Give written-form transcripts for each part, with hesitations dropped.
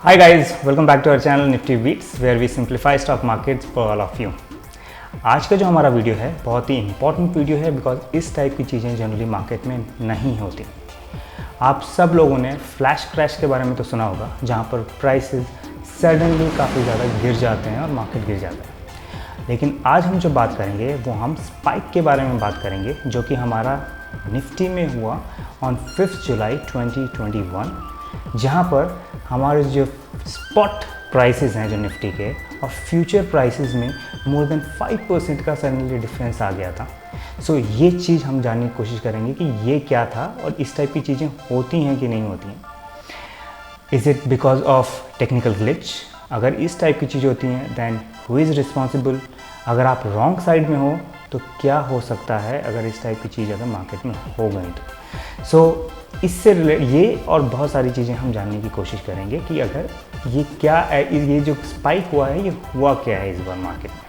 Hi guys, welcome back to our channel Nifty Beats where we simplify stock markets for all of you. आज का जो हमारा video है बहुत ही important video है बिकॉज इस टाइप की चीज़ें जनरली मार्केट में नहीं होती। आप सब लोगों ने फ्लैश क्रैश के बारे में तो सुना होगा जहाँ पर प्राइसेस सडनली काफ़ी ज़्यादा गिर जाते हैं और मार्केट गिर जाता है। लेकिन आज हम जो बात करेंगे वो हम स्पाइक के बारे में बात करेंगे जो कि हमारा निफ्टी में हुआ ऑन 5 जुलाई 2021, जहाँ पर हमारे जो स्पॉट प्राइसेस हैं जो निफ्टी के और फ्यूचर प्राइसेस में मोर देन 5% का सडनली डिफरेंस आ गया था। सो ये चीज़ हम जानने की कोशिश करेंगे कि ये क्या था और इस टाइप की चीज़ें होती हैं कि नहीं होती हैं। Is it because of technical glitch? अगर इस टाइप की चीज़ होती हैं दैन हु इज़ रिस्पॉन्सिबल? अगर आप रॉन्ग साइड में हो तो क्या हो सकता है अगर इस टाइप की चीज़ अगर मार्केट में हो गई तो। सो इससे ये और बहुत सारी चीज़ें हम जानने की कोशिश करेंगे कि अगर ये क्या है, ये जो स्पाइक हुआ है ये हुआ क्या है इस बार मार्केट में।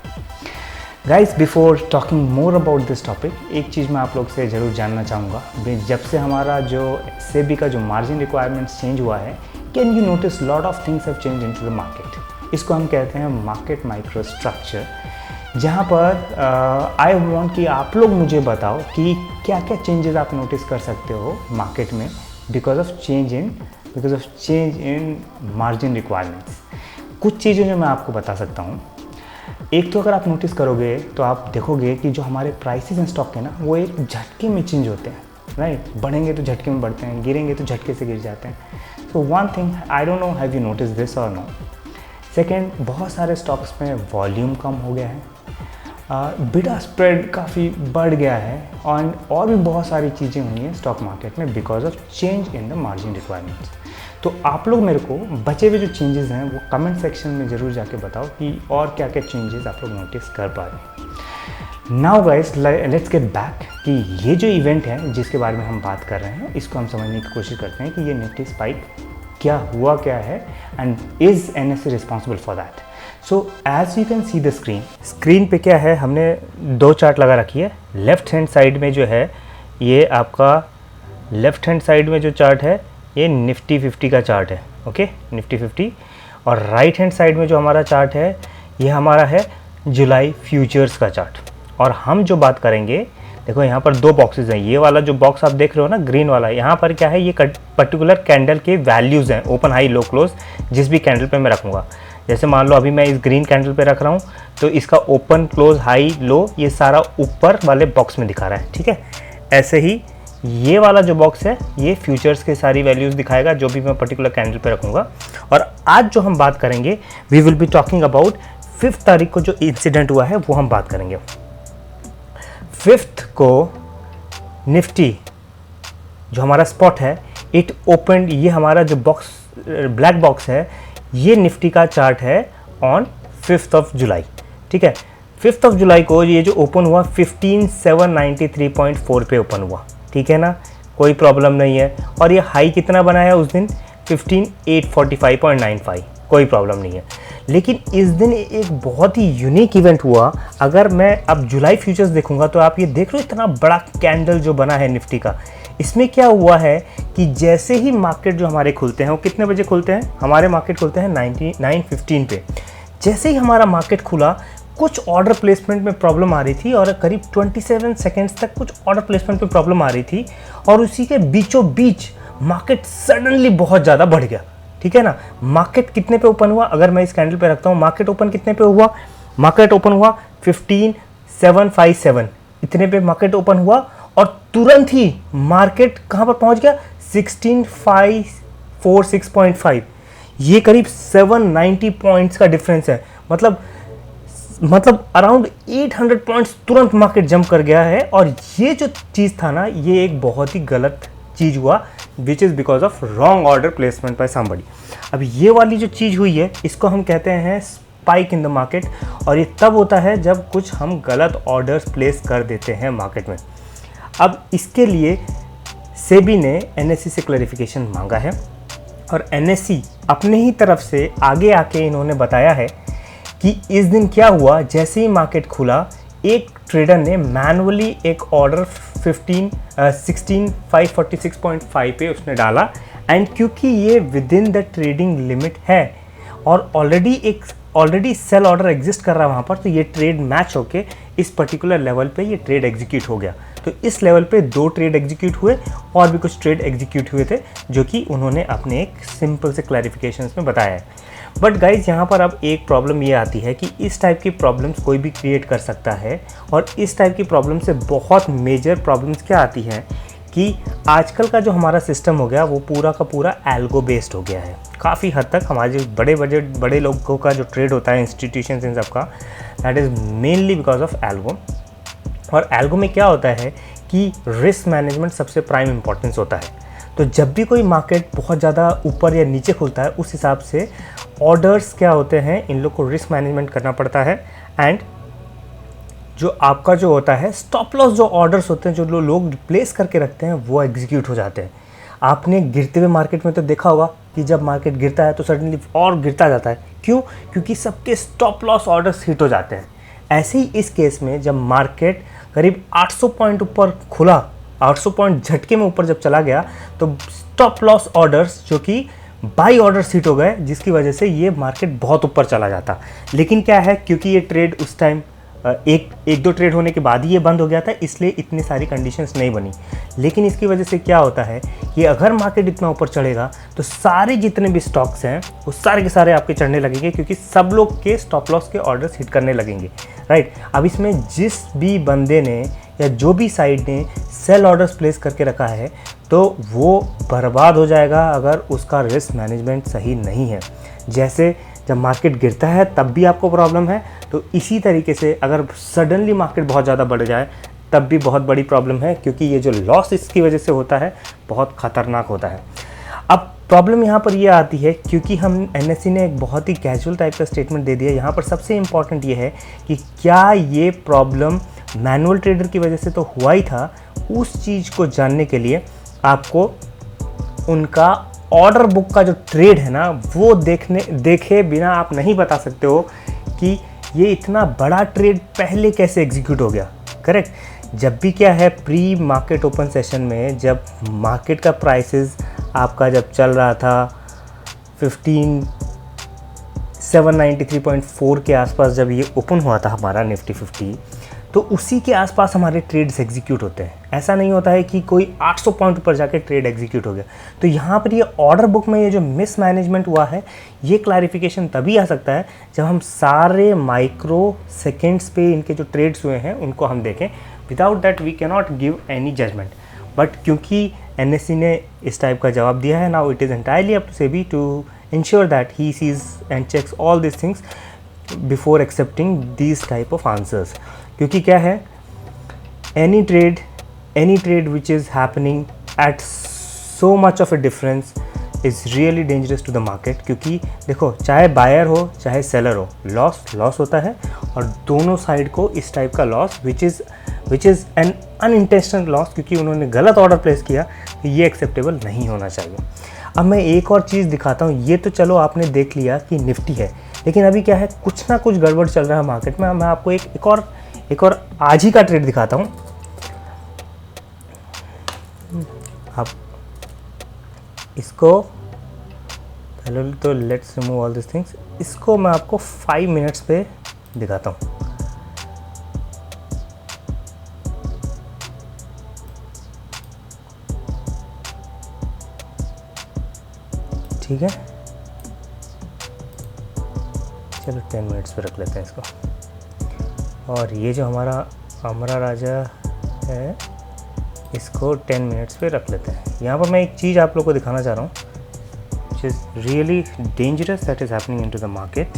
Guys, before talking more about this topic, एक चीज़ मैं आप लोग से ज़रूर जानना चाहूँगा। जब से हमारा जो सेबी का जो मार्जिन रिक्वायरमेंट्स चेंज हुआ है, can you notice lot of things have change in to the market. इसको हम कहते हैं मार्केट माइक्रो स्ट्रक्चर, जहाँ पर आई वांट कि आप लोग मुझे बताओ कि क्या क्या चेंजेस आप नोटिस कर सकते हो मार्केट में because of change in margin requirements. कुछ चीज़ें जो मैं आपको बता सकता हूँ। एक तो अगर आप नोटिस करोगे तो आप देखोगे कि जो हमारे प्राइसेस इन स्टॉक के ना वो एक झटके में चेंज होते हैं, राइट। बढ़ेंगे तो झटके में बढ़ते हैं, गिरेंगे तो झटके से गिर जाते हैं। So one thing, I don't know have you notice this और नो। सेकेंड, बहुत सारे स्टॉक्स में वॉल्यूम कम हो गया है, बिडा स्प्रेड काफ़ी बढ़ गया है और भी बहुत सारी चीज़ें हुई हैं स्टॉक मार्केट में because of change in the margin requirements. तो आप लोग मेरे को बचे हुए जो चेंजेस हैं वो कमेंट सेक्शन में ज़रूर जाके बताओ कि और क्या क्या चेंजेस आप लोग नोटिस कर पा रहे हैं। Now guys, let's get back कि ये जो इवेंट है जिसके बारे में हम बात कर रहे हैं इसको हम समझने की कोशिश करते हैं कि ये निफ्टी स्पाइक क्या हुआ क्या है and is NSC responsible for that. So as you can see the screen पे क्या है, हमने दो चार्ट लगा रखी है। लेफ्ट हैंड साइड में जो है ये आपका लेफ्ट हैंड साइड में जो चार्ट है ये निफ्टी 50 का चार्ट है, ओके, निफ्टी 50। और राइट हैंड साइड में जो हमारा चार्ट है ये हमारा है जुलाई फ्यूचर्स का चार्ट। और हम जो बात करेंगे, देखो यहाँ पर दो बॉक्सेस हैं। ये वाला जो बॉक्स आप देख रहे हो ना ग्रीन वाला, यहाँ पर क्या है, ये पर्टिकुलर कैंडल के वैल्यूज़ हैं, ओपन हाई लो क्लोज, जिस भी कैंडल पे मैं रखूँगा। जैसे मान लो अभी मैं इस ग्रीन कैंडल पे रख रहा हूँ तो इसका ओपन क्लोज हाई लो ये सारा ऊपर वाले बॉक्स में दिखा रहा है, ठीक है। ऐसे ही ये वाला जो बॉक्स है ये फ्यूचर्स के सारी वैल्यूज़ दिखाएगा जो भी मैं पर्टिकुलर कैंडल पे रखूँगा। और आज जो हम बात करेंगे we will be talking about 5 तारीख को जो इंसिडेंट हुआ है वो हम बात करेंगे। 5 को निफ्टी जो हमारा स्पॉट है इट ओपन, ये हमारा जो बॉक्स ब्लैक बॉक्स है ये निफ्टी का चार्ट है ऑन 5 ऑफ जुलाई, ठीक है। 5 ऑफ जुलाई को ये जो ओपन हुआ 15,793.4 पे ओपन हुआ, ठीक है ना, कोई प्रॉब्लम नहीं है। और ये हाई कितना बनाया उस दिन 15,845.95, कोई प्रॉब्लम नहीं है। लेकिन इस दिन एक बहुत ही यूनिक इवेंट हुआ। अगर मैं अब जुलाई फ्यूचर्स देखूंगा तो आप ये देख रहे हो इतना बड़ा कैंडल जो बना है निफ्टी का। इसमें क्या हुआ है कि जैसे ही मार्केट जो हमारे खुलते हैं वो कितने बजे खुलते हैं, हमारे मार्केट खुलते हैं 9:15 पे। जैसे ही हमारा मार्केट खुला कुछ ऑर्डर प्लेसमेंट में प्रॉब्लम आ रही थी और करीब 27 सेकेंड्स तक कुछ ऑर्डर प्लेसमेंट में प्रॉब्लम आ रही थी और उसी के बीचों बीच मार्केट सडनली बहुत ज़्यादा बढ़ गया, ठीक है ना। मार्केट कितने पे ओपन हुआ, अगर मैं इस कैंडल पे रखता हूँ मार्केट ओपन कितने पे हुआ, मार्केट ओपन हुआ 15,757, इतने पे मार्केट ओपन हुआ और तुरंत ही मार्केट कहाँ पर पहुँच गया 16,546.5। ये करीब 790 पॉइंट्स का डिफरेंस है। मतलब अराउंड 800 पॉइंट्स तुरंत मार्केट जंप कर गया है। और ये जो चीज़ था ना ये एक बहुत ही गलत चीज़ हुआ which is because of wrong order placement by somebody. अब ये वाली जो चीज़ हुई है इसको हम कहते हैं स्पाइक इन द मार्केट। और ये तब होता है जब कुछ हम गलत ऑर्डर्स प्लेस कर देते हैं मार्केट में। अब इसके लिए सेबी ने एनएससी से क्लैरिफिकेशन मांगा है और एनएससी अपने ही तरफ से आगे आके इन्होंने बताया है कि इस दिन क्या हुआ। जैसे ही मार्केट खुला एक ट्रेडर ने मैनुअली एक ऑर्डर 16,546.5 पे उसने डाला एंड क्योंकि ये with in the trading limit है और ऑलरेडी सेल ऑर्डर एग्जिस्ट कर रहा है वहाँ पर, तो ये ट्रेड मैच होके इस पर्टिकुलर लेवल पे ये ट्रेड एग्जीक्यूट हो गया। तो इस लेवल पे 2 ट्रेड एग्जीक्यूट हुए और भी कुछ ट्रेड एग्जीक्यूट हुए थे जो कि उन्होंने अपने एक सिंपल से क्लैरिफिकेशंस में बताया है। बट गाइज यहाँ पर अब एक प्रॉब्लम ये आती है कि इस टाइप की प्रॉब्लम्स कोई भी क्रिएट कर सकता है, और इस टाइप की प्रॉब्लम से बहुत मेजर प्रॉब्लम्स क्या आती हैं कि आजकल का जो हमारा सिस्टम हो गया वो पूरा का पूरा एल्गो बेस्ड हो गया है। काफ़ी हद तक हमारे जो बड़े लोगों का जो ट्रेड होता है इंस्टीट्यूशंस इन सब का, that is mainly because of algo. और एल्गो में क्या होता है कि रिस्क मैनेजमेंट सबसे प्राइम इंपॉर्टेंस होता है। तो जब भी कोई मार्केट बहुत ज़्यादा ऊपर या नीचे खुलता है, उस हिसाब से ऑर्डर्स क्या होते हैं, इन लोग को रिस्क मैनेजमेंट करना पड़ता है। एंड जो आपका जो होता है स्टॉप लॉस, जो ऑर्डर्स होते हैं जो लोग प्लेस करके रखते हैं, वो एग्जीक्यूट हो जाते हैं। आपने गिरते हुए मार्केट में तो देखा होगा कि जब मार्केट गिरता है तो सडनली और गिरता जाता है। क्यों? क्योंकि सबके स्टॉप लॉस ऑर्डर्स हिट हो जाते हैं। ऐसे ही इस केस में जब मार्केट करीब 800 पॉइंट ऊपर खुला, 800 पॉइंट झटके में ऊपर जब चला गया, तो स्टॉप लॉस ऑर्डर्स जो कि बाई ऑर्डर्स हिट हो गए, जिसकी वजह से ये मार्केट बहुत ऊपर चला जाता। लेकिन क्या है, क्योंकि ये ट्रेड उस टाइम एक दो ट्रेड होने के बाद ही ये बंद हो गया था, इसलिए इतनी सारी कंडीशंस नहीं बनी। लेकिन इसकी वजह से क्या होता है कि अगर मार्केट इतना ऊपर चढ़ेगा तो सारे जितने भी स्टॉक्स हैं वो सारे के सारे आपके चढ़ने लगेंगे, क्योंकि सब लोग के स्टॉप लॉस के ऑर्डर्स हिट करने लगेंगे, राइट। अब इसमें जिस भी बंदे ने या जो भी साइड ने सेल ऑर्डर्स प्लेस करके रखा है, तो वो बर्बाद हो जाएगा अगर उसका रिस्क मैनेजमेंट सही नहीं है। जैसे जब मार्केट गिरता है तब भी आपको प्रॉब्लम है, तो इसी तरीके से अगर सडनली मार्केट बहुत ज़्यादा बढ़ जाए तब भी बहुत बड़ी प्रॉब्लम है, क्योंकि ये जो लॉस इसकी वजह से होता है बहुत ख़तरनाक होता है। अब प्रॉब्लम यहाँ पर ये आती है, क्योंकि हम एनएससी ने एक बहुत ही कैजुअल टाइप का स्टेटमेंट दे दिया। यहाँ पर सबसे इम्पॉर्टेंट ये है कि क्या ये प्रॉब्लम मैनुअल ट्रेडर की वजह से तो हुआ ही था। उस चीज़ को जानने के लिए आपको उनका ऑर्डर बुक का जो ट्रेड है ना, वो देखे बिना आप नहीं बता सकते हो कि ये इतना बड़ा ट्रेड पहले कैसे एग्जीक्यूट हो गया, करेक्ट। जब भी क्या है, प्री मार्केट ओपन सेशन में जब मार्केट का प्राइसेस आपका जब चल रहा था 15793.4 के आसपास, जब ये ओपन हुआ था हमारा निफ्टी 50, तो उसी के आसपास हमारे ट्रेड्स एग्जीक्यूट होते हैं। ऐसा नहीं होता है कि कोई 800 पॉइंट ऊपर जाके ट्रेड एग्जीक्यूट हो गया। तो यहाँ पर ये ऑर्डर बुक में ये जो मिस मैनेजमेंट हुआ है, ये क्लैरिफिकेशन तभी आ सकता है जब हम सारे माइक्रो सेकेंड्स पे इनके जो ट्रेड्स हुए हैं उनको हम देखें। Without that we can not give any judgement. But क्योंकि एनएससी ने इस टाइप का जवाब दिया है, now it is entirely up to SEBI to ensure that he sees and checks all these things before accepting these type of answers। क्योंकि क्या है, any trade which is happening at so much of a difference is really dangerous to the market। क्योंकि देखो, चाहे buyer हो चाहे seller हो, loss होता है, और दोनों साइड को इस टाइप का loss which is an unintentional loss, क्योंकि उन्होंने गलत ऑर्डर प्लेस किया, तो ये एक्सेप्टेबल नहीं होना चाहिए। अब मैं एक और चीज़ दिखाता हूँ। ये तो चलो आपने देख लिया कि निफ्टी है, लेकिन अभी क्या है, कुछ ना कुछ गड़बड़ चल रहा है मार्केट में। मैं आपको एक और आज ही का ट्रेड दिखाता हूँ। आप इसको पहले तो let's remove all this things. इसको मैं आपको 5 मिनट्स पे दिखाता हूँ। ठीक है, चलो 10 मिनट्स पे रख लेते हैं इसको। और ये जो हमारा अमरा राजा है, इसको 10 मिनट्स पे रख लेते हैं। यहाँ पर मैं एक चीज़ आप लोग को दिखाना चाह रहा हूँ, which is really dangerous that is happening into the market।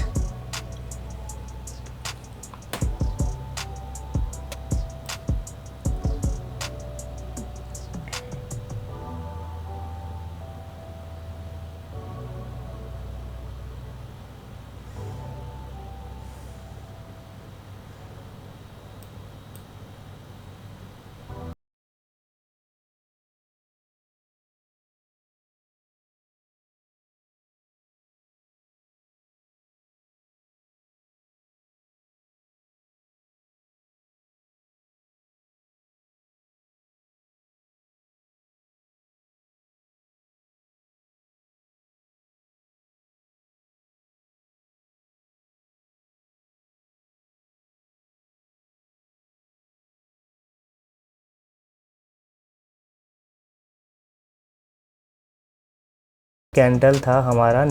Candle था हमारा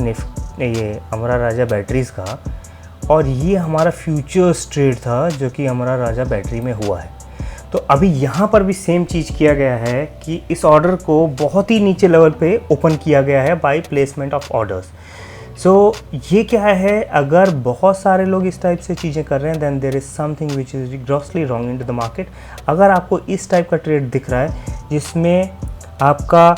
ये अमरा राजा बैटरीज़ का, और ये हमारा फ्यूचर्स ट्रेड था जो कि अमरा राजा बैटरी में हुआ है। तो अभी यहाँ पर भी सेम चीज़ किया गया है कि इस ऑर्डर को बहुत ही नीचे लेवल पे ओपन किया गया है बाय प्लेसमेंट ऑफ ऑर्डर्स। सो ये क्या है, अगर बहुत सारे लोग इस टाइप से चीज़ें कर रहे हैं then there is something which is grossly wrong in to the market. अगर आपको इस टाइप का ट्रेड दिख रहा है जिसमें आपका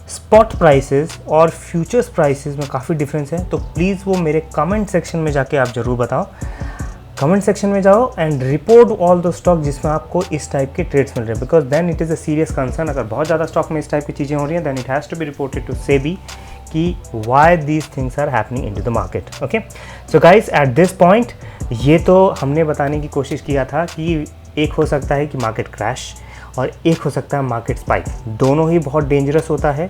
स्पॉट प्राइसेस और फ्यूचर्स प्राइसेस में काफ़ी डिफरेंस है, तो प्लीज़ वो मेरे कमेंट सेक्शन में जाके आप ज़रूर बताओ। कमेंट सेक्शन में जाओ and report all the stock जिसमें आपको इस टाइप के ट्रेड्स मिल रहे हैं, because then it is a serious concern. अगर बहुत ज़्यादा स्टॉक में इस टाइप की चीज़ें हो रही हैं then it has to be reported to SEBI कि why these things are happening in to the market. Okay, so guys at this point ये तो हमने बताने की कोशिश किया था कि एक हो सकता है कि मार्केट क्रैश और एक हो सकता है मार्केट स्पाइक, दोनों ही बहुत डेंजरस होता है।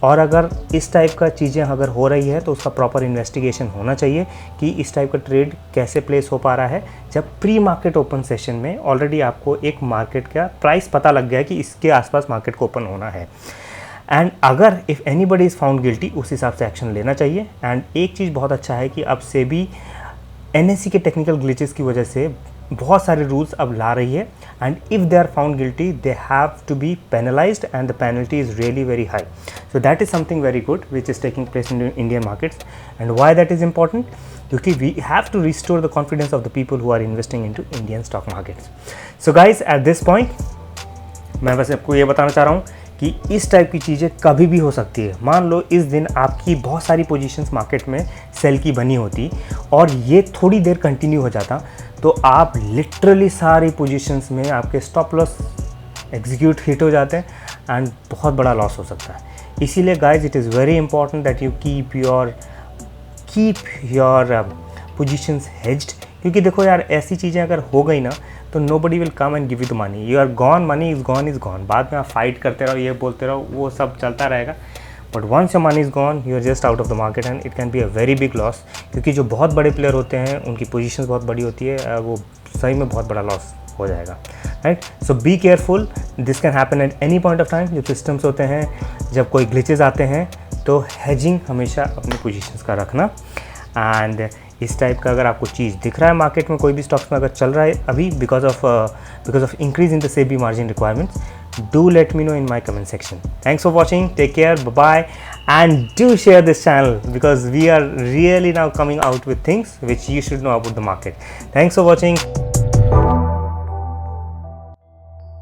और अगर इस टाइप का चीज़ें अगर हो रही है तो उसका प्रॉपर इन्वेस्टिगेशन होना चाहिए कि इस टाइप का ट्रेड कैसे प्लेस हो पा रहा है, जब प्री मार्केट ओपन सेशन में ऑलरेडी आपको एक मार्केट का प्राइस पता लग गया है कि इसके आसपास मार्केट को ओपन होना है। एंड अगर if anybody is found guilty उस हिसाब से एक्शन लेना चाहिए। एंड एक चीज़ बहुत अच्छा है कि अब सेबी NSE के टेक्निकल ग्लिचेस की वजह से बहुत सारे रूल्स अब ला रही है, and if they are found guilty they have to be penalised and the penalty is really very high. So that is something very good which is taking place in Indian markets. And why that is important, क्योंकि we have to restore the confidence of the people who are investing into Indian stock markets. So guys at this point मैं बस आपको ये बताना चाह रहा हूँ कि इस टाइप की चीज़ें कभी भी हो सकती है। मान लो इस दिन आपकी बहुत सारी पोजीशंस मार्केट में सेल की बनी होती और ये थोड़ी देर कंटिन्यू हो जाता, तो आप लिटरली सारी पोजीशंस में आपके स्टॉप लॉस एग्जीक्यूट हिट हो जाते हैं एंड बहुत बड़ा लॉस हो सकता है। इसीलिए guys it is very important that you keep your positions hedged, क्योंकि देखो यार ऐसी चीज़ें अगर हो गई ना तो nobody will come and give you the money. You are gone, money is gone. बाद में आप फाइट करते रहो, ये बोलते रहो, वो सब चलता रहेगा। But once your money is gone you are just out of the market and it can be a very big loss, क्योंकि जो बहुत बड़े प्लेयर होते हैं उनकी पोजीशंस बहुत बड़ी होती है, वो सही में बहुत बड़ा लॉस हो जाएगा, right. So be careful, this can happen at any point of time. जब सिस्टम्स होते हैं, जब कोई ग्लिचेस आते हैं, तो हेजिंग हमेशा अपनी पोजीशंस का रखना। एंड इस टाइप का अगर आपको चीज़ दिख रहा है मार्केट में, कोई भी स्टॉक्स में अगर चल रहा है अभी because of increase in the SEBI margin requirements, do let me know in my comment section. Thanks for watching, take care, bye bye, and do share this channel because we are really now coming out with things which you should know about the market. Thanks for watching.